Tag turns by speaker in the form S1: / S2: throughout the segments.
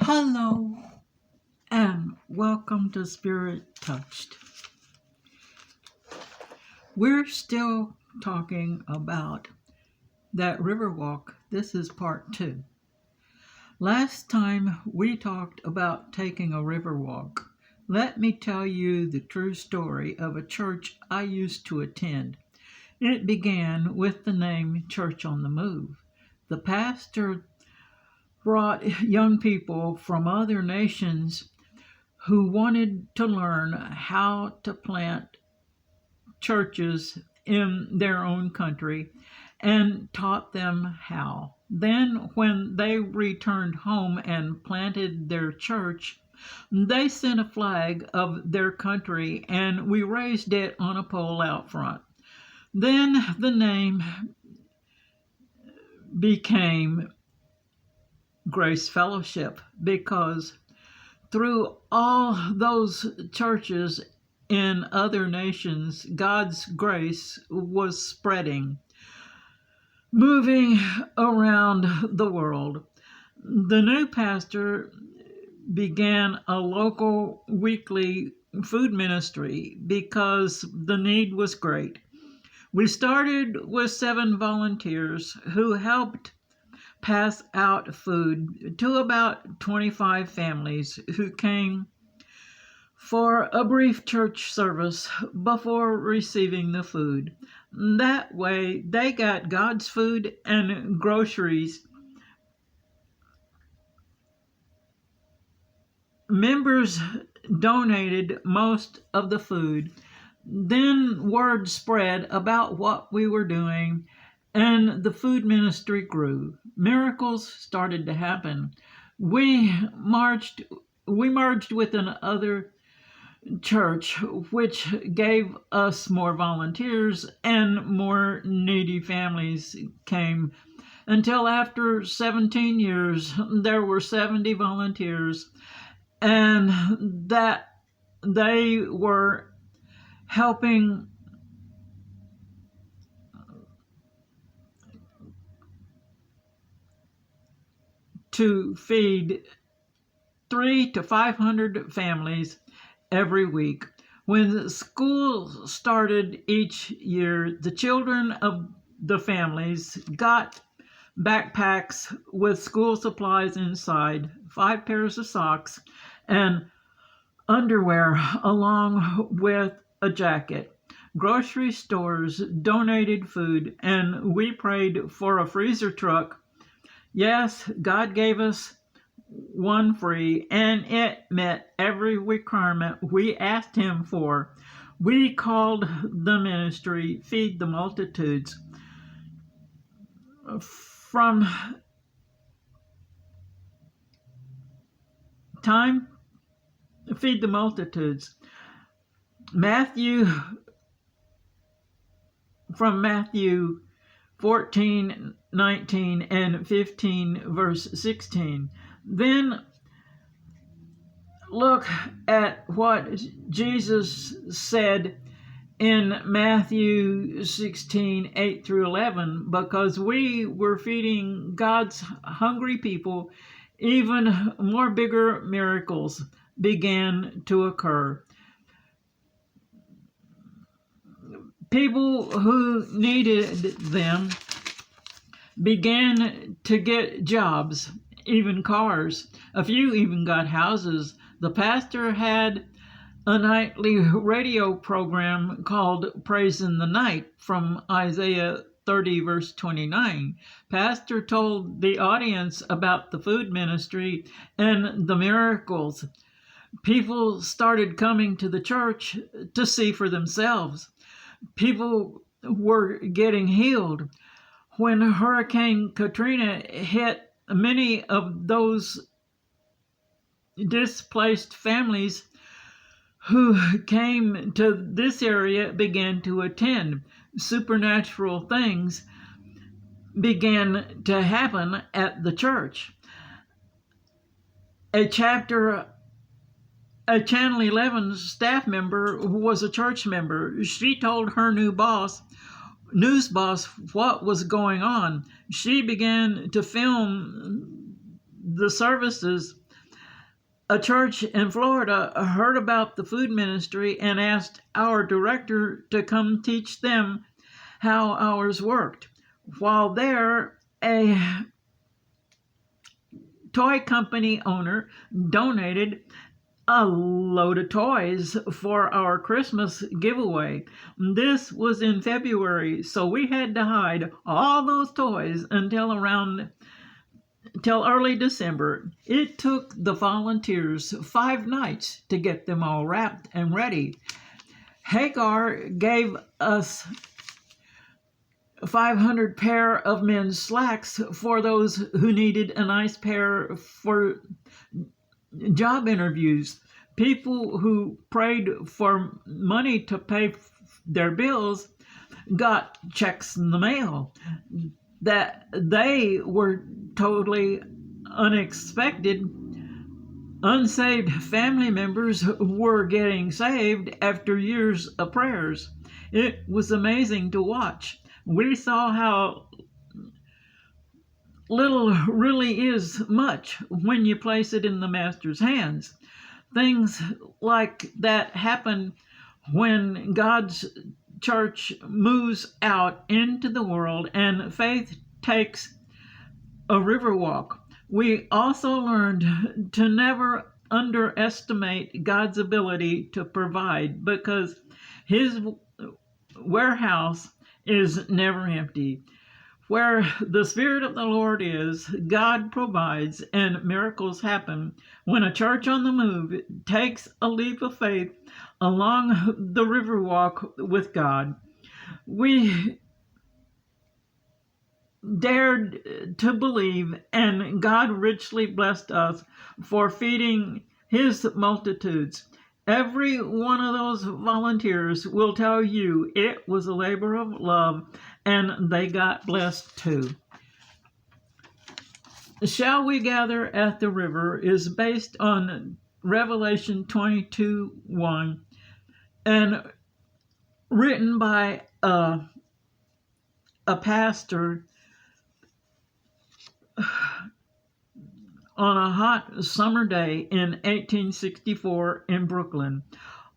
S1: Hello and welcome to Spirit Touched. We're still talking about that river walk. This is part 2. Last time we talked about taking a river walk. Let me tell you the true story of a church I used to attend. It began with the name Church on the Move. The pastor brought young people from other nations who wanted to learn how to plant churches in their own country and taught them how. Then, when they returned home and planted their church, they sent a flag of their country and we raised it on a pole out front. Then the name became Grace Fellowship because through all those churches in other nations, God's grace was spreading, moving around the world. The new pastor began a local weekly food ministry because the need was great. We started with 7 volunteers who helped pass out food to about 25 families who came for a brief church service before receiving the food. That way, they got God's food and groceries. Members donated most of the food. Then word spread about what we were doing, and the food ministry grew. Miracles started to happen. We merged with another church, which gave us more volunteers, and more needy families came. Until after 17 years, there were 70 volunteers, and that they were helping to feed 300 to 500 families every week. When school started each year, the children of the families got backpacks with school supplies inside, 5 pairs of socks, and underwear along with a jacket. Grocery stores donated food, and we prayed for a freezer truck. Yes, God gave us one free, and it met every requirement we asked Him for. We called the ministry Feed the Multitudes. From time, Feed the Multitudes. From Matthew 14, 19, and 15, verse 16. Then look at what Jesus said in Matthew 16, 8 through 11, because we were feeding God's hungry people, even more bigger miracles began to occur. People who needed them began to get jobs, even cars. A few even got houses. The pastor had a nightly radio program called Praise in the Night from Isaiah 30, verse 29. Pastor told the audience about the food ministry and the miracles. People started coming to the church to see for themselves. People were getting healed. When Hurricane Katrina hit, many of those displaced families who came to this area began to attend. Supernatural things began to happen at the church. A Channel 11 staff member was a church member. She told her news boss what was going on. She began to film the services A church in Florida heard about the food ministry and asked our director to come teach them how ours worked. While there, a toy company owner donated a load of toys for our Christmas giveaway. This was in February, so we had to hide all those toys till early December. It took the volunteers 5 nights to get them all wrapped and ready. Hagar gave us 500 pair of men's slacks for those who needed a nice pair for job interviews. People who prayed for money to pay their bills got checks in the mail. That they were totally unexpected. Unsaved family members were getting saved after years of prayers. It was amazing to watch. We saw how little really is much when you place it in the Master's hands. Things like that happen when God's church moves out into the world and faith takes a river walk. We also learned to never underestimate God's ability to provide, because his warehouse is never empty. Where the Spirit of the Lord is, God provides, and miracles happen when a church on the move takes a leap of faith along the river walk with God. We dared to believe, and God richly blessed us for feeding his multitudes. Every one of those volunteers will tell you it was a labor of love, and they got blessed too. Shall We Gather at the River is based on Revelation 22:1 and written by a pastor on a hot summer day in 1864 in Brooklyn.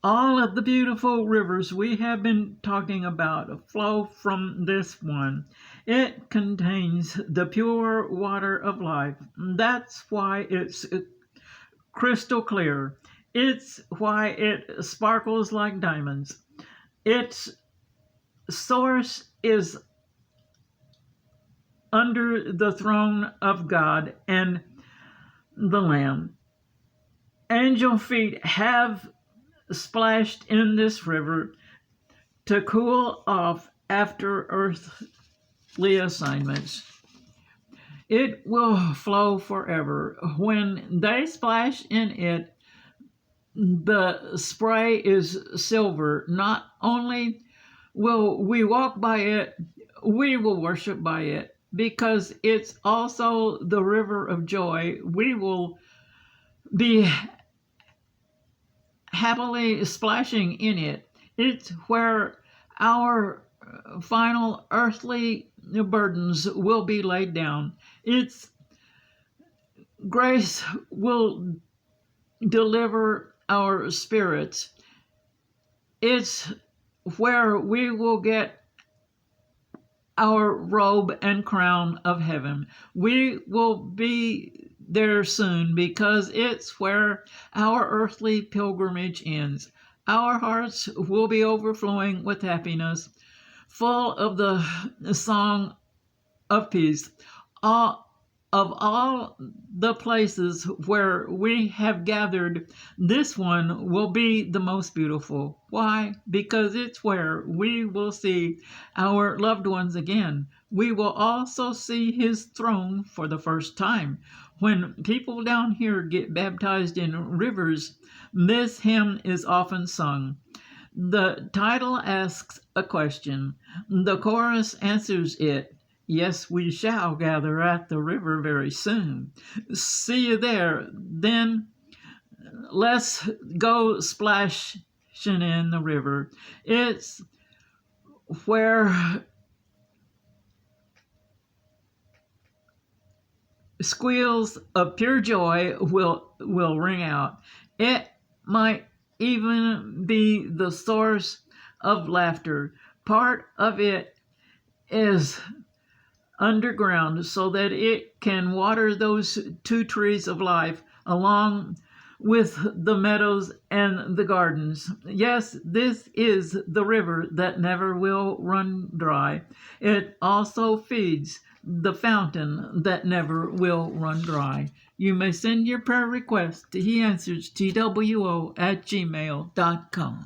S1: All of the beautiful rivers we have been talking about flow from this one. It contains the pure water of life. That's why it's crystal clear. It's why it sparkles like diamonds. Its source is under the throne of God and the Lamb. Angel feet have splashed in this river to cool off after earthly assignments. It will flow forever. When they splash in it, the spray is silver. Not only will we walk by it, we will worship by it, because it's also the river of joy. We will be happily splashing in it. It's where our final earthly burdens will be laid down. Its grace will deliver our spirits. It's where we will get our robe and crown of heaven. We will be there soon, because it's where our earthly pilgrimage ends. Our hearts will be overflowing with happiness, full of the song of peace. Of all the places where we have gathered, this one will be the most beautiful. Why? Because it's where we will see our loved ones again. We will also see his throne for the first time. When people down here get baptized in rivers, this hymn is often sung. The title asks a question. The chorus answers it. Yes, we shall gather at the river very soon. See you there. Then let's go splashing in the river. It's where Squeals of pure joy will ring out. It might even be the source of laughter. Part of it is underground so that it can water those two trees of life along with the meadows and the gardens. Yes, this is the river that never will run dry. It also feeds the fountain that never will run dry. You may send your prayer request to He Answers TWO at gmail.com.